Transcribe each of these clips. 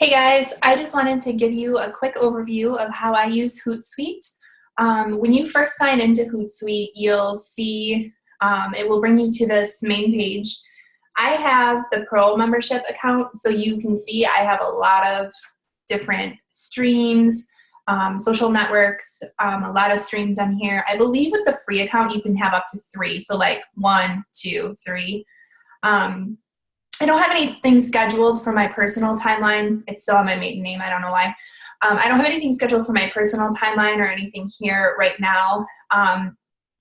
Hey guys, I just wanted to give you a quick overview of how I use Hootsuite. When you first sign into Hootsuite, you'll see it will bring you to this main page. I have the Pro membership account, so you can see I have a lot of different streams, social networks, a lot of streams on here. I believe with the free account you can have up to 3, so like 1, 2, 3. I don't have anything scheduled for my personal timeline. It's still on my maiden name. I don't know why. I don't have anything scheduled for my personal timeline or anything here right now.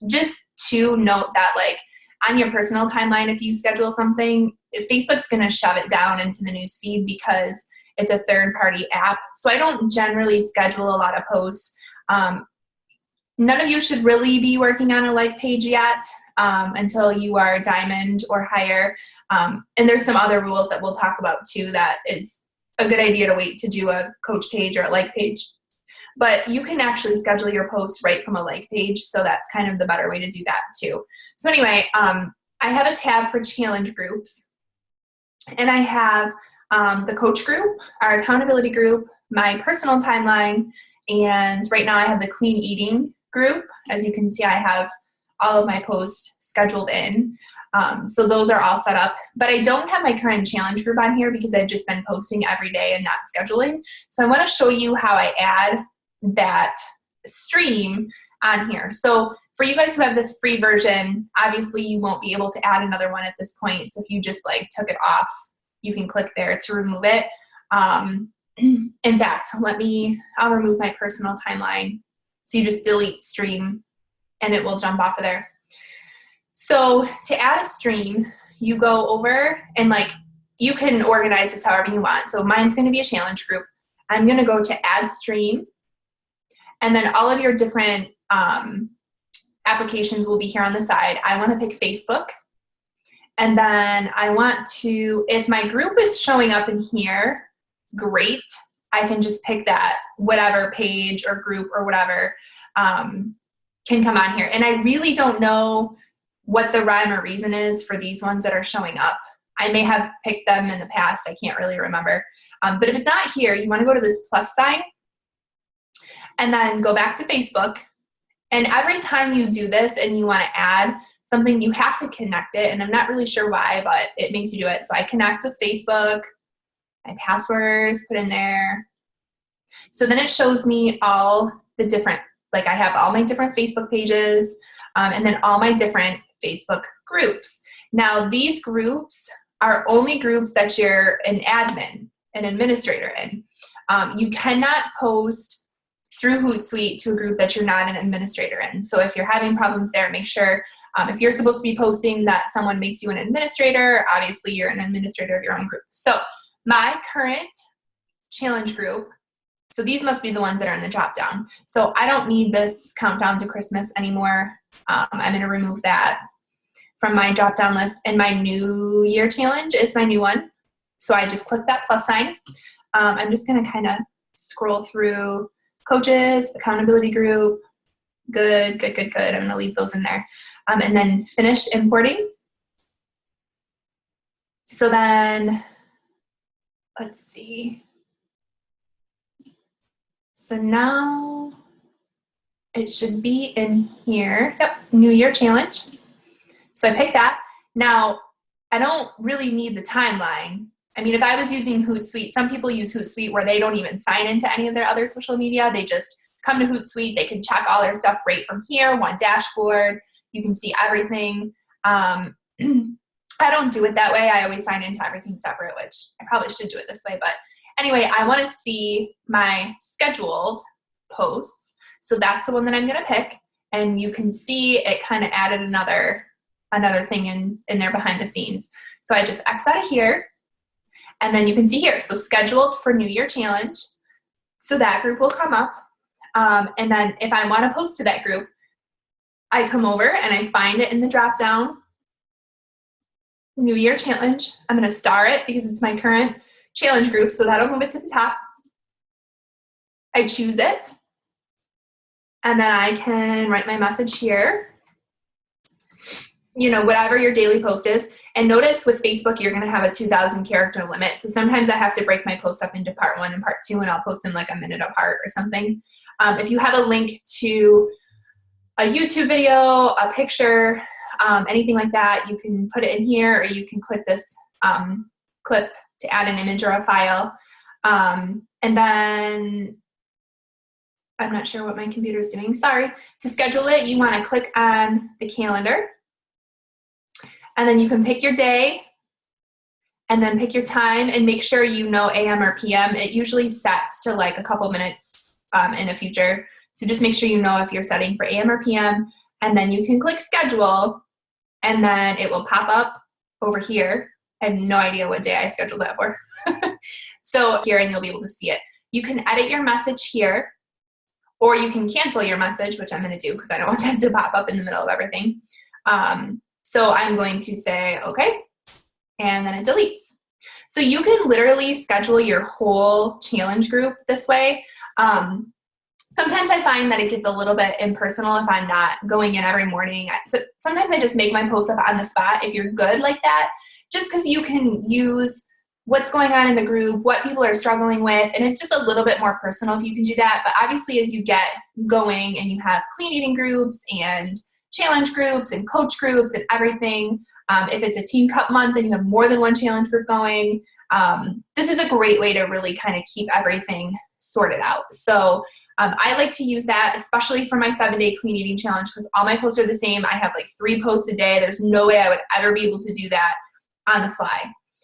Just to note that, like, on your personal timeline, if you schedule something, Facebook's going to shove it down into the news feed because it's a third-party app. So I don't generally schedule a lot of posts. None of you should really be working on a like page yet until you are diamond or higher. And there's some other rules that we'll talk about too that is a good idea to wait to do a coach page or a like page. But you can actually schedule your posts right from a like page, so that's kind of the better way to do that too. So anyway, I have a tab for challenge groups, and I have the coach group, our accountability group, my personal timeline, and right now I have the clean eating group. As you can see, I have all of my posts scheduled in. So those are all set up, but I don't have my current challenge group on here because I've just been posting every day and not scheduling. So I want to show you how I add that stream on here. So for you guys who have the free version, obviously you won't be able to add another one at this point. So if you just like took it off, you can click there to remove it. In fact, I'll remove my personal timeline. So you just delete stream and it will jump off of there. So to add a stream, you go over and you can organize this however you want. So mine's going to be a challenge group. I'm going to go to add stream, and then all of your different applications will be here on the side. I want to pick Facebook, and then I want to, if my group is showing up in here, great. I can just pick that, whatever page or group or whatever can come on here. And I really don't know what the rhyme or reason is for these ones that are showing up. I may have picked them in the past. I can't really remember. But if it's not here, you want to go to this plus sign and then go back to Facebook. And every time you do this and you want to add something, you have to connect it. And I'm not really sure why, but it makes you do it. So I connect with Facebook, my passwords, put in there. So then it shows me all the different, I have all my different Facebook pages, and then all my different Facebook groups. Now, these groups are only groups that you're an administrator in. You cannot post through Hootsuite to a group that you're not an administrator in. So if you're having problems there, make sure if you're supposed to be posting that someone makes you an administrator, obviously you're an administrator of your own group. So my current challenge group, so these must be the ones that are in the drop down. So I don't need this countdown to Christmas anymore. I'm going to remove that from my drop down list. And my New Year challenge is my new one. So I just click that plus sign. I'm just going to kind of scroll through coaches, accountability group. Good. I'm going to leave those in there. And then finished importing. So then let's see. So now it should be in here. Yep, New Year challenge. So I pick that. Now, I don't really need the timeline. I mean, if I was using Hootsuite, some people use Hootsuite where they don't even sign into any of their other social media. They just come to Hootsuite. They can check all their stuff right from here, one dashboard. You can see everything. I don't do it that way. I always sign into everything separate, which I probably should do it this way. But anyway, I want to see my scheduled posts. So that's the one that I'm going to pick. And you can see it kind of added another thing in there behind the scenes. So I just X out of here. And then you can see here, so scheduled for New Year challenge. So that group will come up. And then if I want to post to that group, I come over and I find it in the drop down. New Year challenge. I'm going to star it because it's my current challenge group. So that'll move it to the top. I choose it. And then I can write my message here. Whatever your daily post is. And notice with Facebook, you're going to have a 2,000 character limit. So sometimes I have to break my posts up into part 1 and part 2, and I'll post them like a minute apart or something. If you have a link to a YouTube video, a picture, anything like that, you can put it in here, or you can click this clip to add an image or a file. And then I'm not sure what my computer is doing. Sorry. To schedule it, you want to click on the calendar, and then you can pick your day, and then pick your time, and make sure you know AM or PM. It usually sets to like a couple minutes in the future. So just make sure you know if you're setting for AM or PM, and then you can click schedule, and then it will pop up over here. I have no idea what day I scheduled that for. So here, and you'll be able to see it. You can edit your message here, or you can cancel your message, which I'm going to do because I don't want that to pop up in the middle of everything. So I'm going to say, okay, and then it deletes. So you can literally schedule your whole challenge group this way. Sometimes I find that it gets a little bit impersonal if I'm not going in every morning. So sometimes I just make my posts up on the spot if you're good like that, just because you can use what's going on in the group, what people are struggling with, and it's just a little bit more personal if you can do that. But obviously, as you get going and you have clean eating groups and challenge groups and coach groups and everything, if it's a team cup month and you have more than one challenge group going, this is a great way to really kind of keep everything sorted out. So I like to use that, especially for my 7-day clean eating challenge, because all my posts are the same. I have like 3 posts a day. There's no way I would ever be able to do that on the fly.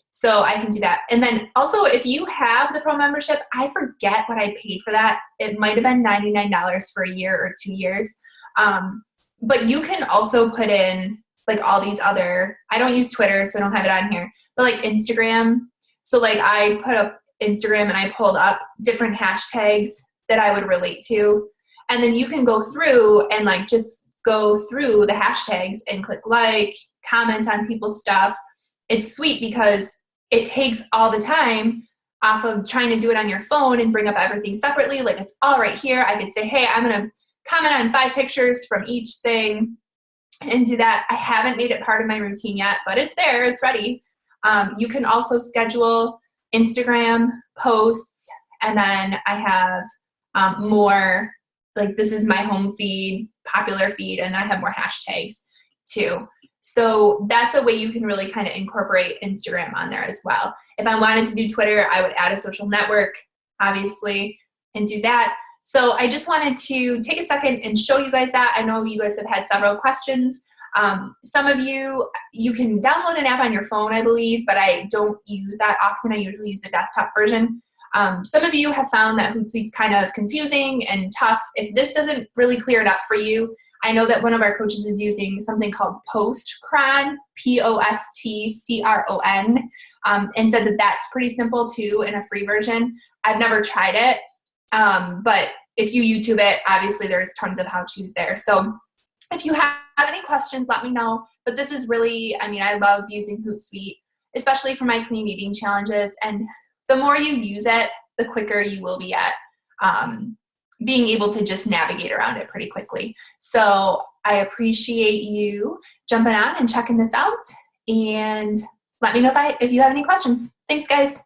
So I can do that. And then also, if you have the pro membership, I forget what I paid for that. It might have been $99 for a year or 2 years. But you can also put in like all these other, I don't use Twitter, so I don't have it on here, but like Instagram. So like I put up Instagram and I pulled up different hashtags that I would relate to. And then you can go through and like just go through the hashtags and click like, comment on people's stuff. It's sweet because it takes all the time off of trying to do it on your phone and bring up everything separately. Like it's all right here. I could say, hey, I'm going to comment on 5 pictures from each thing and do that. I haven't made it part of my routine yet, but it's there. It's ready. You can also schedule Instagram posts, and then I have more, like this is my home feed, popular feed, and I have more hashtags too. So that's a way you can really kind of incorporate Instagram on there as well. If I wanted to do Twitter, I would add a social network, obviously, and do that. So I just wanted to take a second and show you guys that. I know you guys have had several questions. Some of you can download an app on your phone, I believe, but I don't use that often. I usually use the desktop version. Some of you have found that Hootsuite's kind of confusing and tough. If this doesn't really clear it up for you, I know that one of our coaches is using something called Postcron, Postcron, and said that that's pretty simple too in a free version. I've never tried it, but if you YouTube it, obviously there's tons of how-tos there. So if you have any questions, let me know. But this is really, I mean, I love using Hootsuite, especially for my clean eating challenges. And the more you use it, the quicker you will be at being able to just navigate around it pretty quickly. So I appreciate you jumping on and checking this out. And let me know if you have any questions. Thanks, guys.